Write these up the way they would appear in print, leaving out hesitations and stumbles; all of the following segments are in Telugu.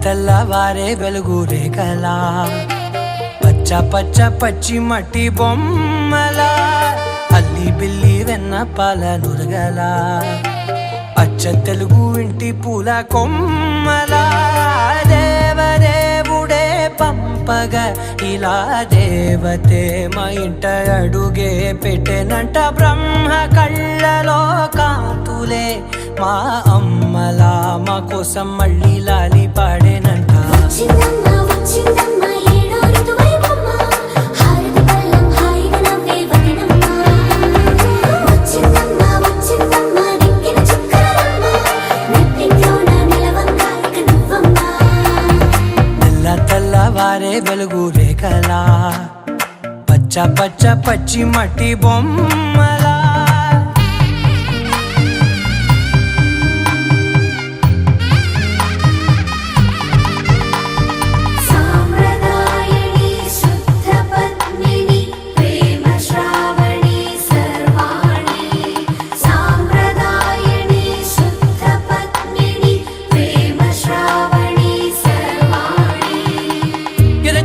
తెల్లవారే వెలుగు రేఖలా పచ్చ పచ్చ పచ్చి మట్టి బొమ్మలా అల్లి బిల్లి వెన్న పాల నురగలా అచ్చ తెలుగు ఇంటి పూల కొమ్మలా దేవదేవుడే పంపగా ఇలా దేవతే మా ఇంట అడుగే పెట్టెనంట బ్రహ్మ కళ్ళలో కాంతులే మా అమ్మలా మా కోసం మళ్ళీ లాలి పాడేనంట. తెల్లవారే వెలుగు రేఖలా పచ్చ పచ్చ పచ్చి మట్టి బొమ్మలా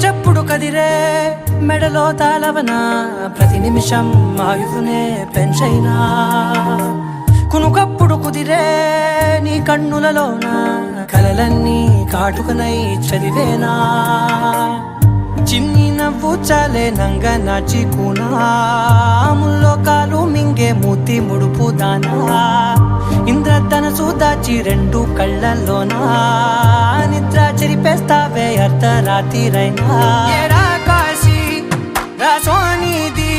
చెప్పుడు కదిరే మెడలో తాళవన ప్రతి నిమిషం ఆయుధునే పెంచైనా కునుకప్పుడు కుదిరే నీ కన్నులలోన కలలన్నీ కాటుకనై చదివేనా చిన్ని నవ్వు చాలే నంగ నాచి కూనాముల్లో కాలు మింగే మూతి ముడుపు దానా ఇంద్రధనసు దాచి రెండు కళ్ళల్లోనా నిద్ర చెరిపేస్తావే అర్ధరాత్రిరైనా కాశీ రాసోనిది